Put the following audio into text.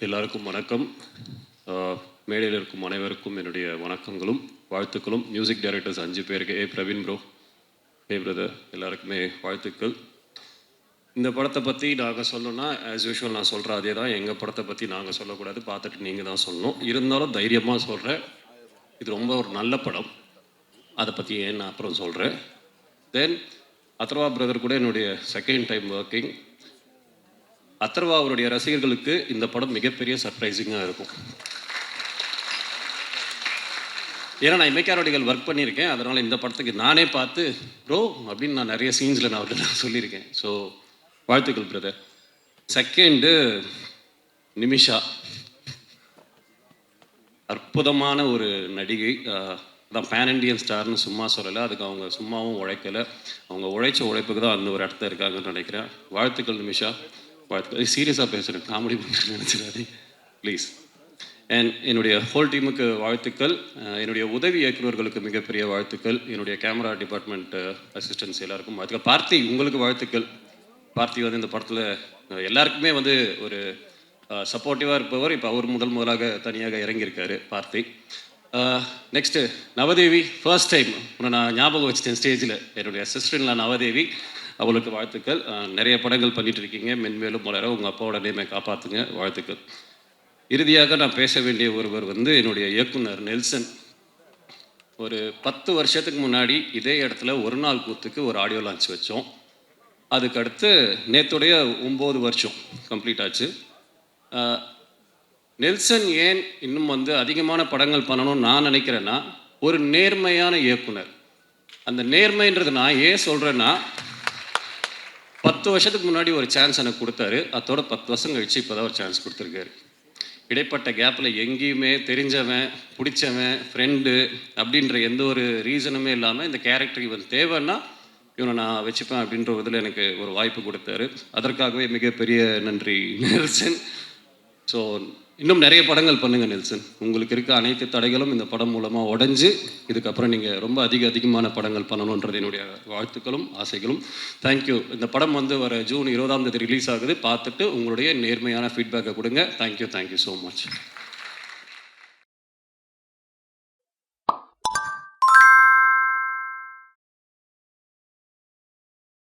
எல்லாருக்கும் வணக்கம். மேடையில் இருக்கும் அனைவருக்கும் என்னுடைய வணக்கங்களும் வாழ்த்துக்களும். மியூசிக் டைரக்டர்ஸ் 5 பேருக்கு, பிரவீன் ப்ரோ, பிரதர், எல்லாருக்குமே வாழ்த்துக்கள். இந்த படத்தை பற்றி நாங்கள் சொல்லணும்னா ஆஸ் யூஷுவல் நான் சொல்கிறேன் அதே தான். எங்கள் படத்தை பற்றி நாங்கள் சொல்லக்கூடாது, பார்த்துட்டு நீங்கள் தான் சொல்லணும். இருந்தாலும் தைரியமாக சொல்கிறேன், இது ரொம்ப ஒரு நல்ல படம். அதை பற்றி ஏன் நான் அப்புறம் சொல்கிறேன். தென் அதர்வா பிரதர் கூட என்னுடைய செகண்ட் டைம் ஒர்க்கிங். அதர்வா அவருடைய ரசிகர்களுக்கு இந்த படம் மிகப்பெரிய சர்ப்ரைசிங்காக இருக்கும். ஏன்னா நான் இமைக்காரோடிகள் ஒர்க் பண்ணியிருக்கேன், அதனால் இந்த படத்துக்கு நானே பார்த்து ப்ரோ அப்படின்னு நான் நிறைய சீன்ஸில் நான் அவர்கிட்ட சொல்லியிருக்கேன். ஸோ வாழ்த்துக்கள் பிரதர். செகண்டு நிமிஷா, அற்புதமான ஒரு நடிகை. அதான் பேன் இண்டியன் ஸ்டார்னு சும்மா சொல்லலை, அதுக்கு அவங்க சும்மாவும் உழைக்கலை, அவங்க உழைச்ச உழைப்புக்கு தான் அந்த ஒரு இடத்துல இருக்காங்கன்னு நினைக்கிறேன். வாழ்த்துக்கள் நிமிஷா, வாழ்த்துக்கள். சீரியஸாக பேசுகிறேன், காமெடி பண்ணுறேன்னு நினச்சிடாதே ப்ளீஸ். அண்ட் என்னுடைய ஹோல் டீமுக்கு வாழ்த்துக்கள். என்னுடைய உதவி இயக்குநர்களுக்கு மிகப்பெரிய வாழ்த்துக்கள். என்னுடைய கேமரா டிபார்ட்மெண்ட் அசிஸ்டன்ஸ் எல்லாருக்கும் வாழ்த்துக்கள். பார்த்தி, உங்களுக்கு வாழ்த்துக்கள். பார்த்தி வந்து இந்த படத்தில் எல்லாருக்குமே வந்து ஒரு சப்போர்ட்டிவாக இருப்பவர். இப்போ அவர் முதலாக தனியாக இறங்கியிருக்காரு பார்த்தி. நெக்ஸ்ட்டு நவதேவி, ஃபர்ஸ்ட் டைம் நான் ஞாபகம் வச்சுட்டேன் ஸ்டேஜில். என்னுடைய அசிஸ்டன்ட்ல நவதேவி, அவளுக்கு வாழ்த்துக்கள். நிறைய படங்கள் பண்ணிட்டு இருக்கீங்க, மென்மேலும் வளர உங்கள் அப்பாவோட நேமை காப்பாற்றுங்க, வாழ்த்துக்கள். இறுதியாக நான் பேச வேண்டிய ஒருவர் வந்து என்னுடைய இயக்குனர் நெல்சன். ஒரு 10 வருஷத்துக்கு முன்னாடி இதே இடத்துல ஒரு நாள் கூத்துக்கு ஒரு ஆடியோ லான்ச் வச்சோம். அதுக்கடுத்து நேற்றுடைய 9 வருஷம் கம்ப்ளீட் ஆச்சு. நெல்சன் ஏன் இன்னும் வந்து அதிகமான படங்கள் பண்ணணும்னு நான் நினைக்கிறேன்னா, ஒரு நேர்மையான இயக்குனர். அந்த நேர்மைன்றது நான் ஏன் சொல்கிறேன்னா, 10 வருஷத்துக்கு முன்னாடி ஒரு சான்ஸ் எனக்கு கொடுத்தாரு, அதோட 10 வருஷம் கழிச்சு இப்போ தான் ஒரு சான்ஸ் கொடுத்துருக்காரு. இடைப்பட்ட கேப்பில் எங்கேயுமே தெரிஞ்சவன், பிடிச்சவன், ஃப்ரெண்டு அப்படின்ற எந்த ஒரு ரீசனுமே இல்லாமல் இந்த கேரக்டர் இவன் தேவைன்னா இவனை நான் வச்சுப்பேன் அப்படின்ற இதில் எனக்கு ஒரு வாய்ப்பு கொடுத்தாரு. அதற்காகவே மிகப்பெரிய நன்றி நெல்சன். ஸோ இன்னும் நிறைய படங்கள் பண்ணுங்கள் நெல்சன். உங்களுக்கு இருக்க அனைத்து தடைகளும் இந்த படம் மூலமாக உடஞ்சி இதுக்கப்புறம் நீங்கள் ரொம்ப அதிகமான படங்கள் பண்ணணுன்றது என்னுடைய வாழ்த்துக்களும் ஆசைகளும். தேங்க்யூ. இந்த படம் வந்து வர ஜூன் 20ஆம் தேதி ரிலீஸ் ஆகுது. பார்த்துட்டு உங்களுடைய நேர்மையான ஃபீட்பேக்கை கொடுங்க. Thank you so much.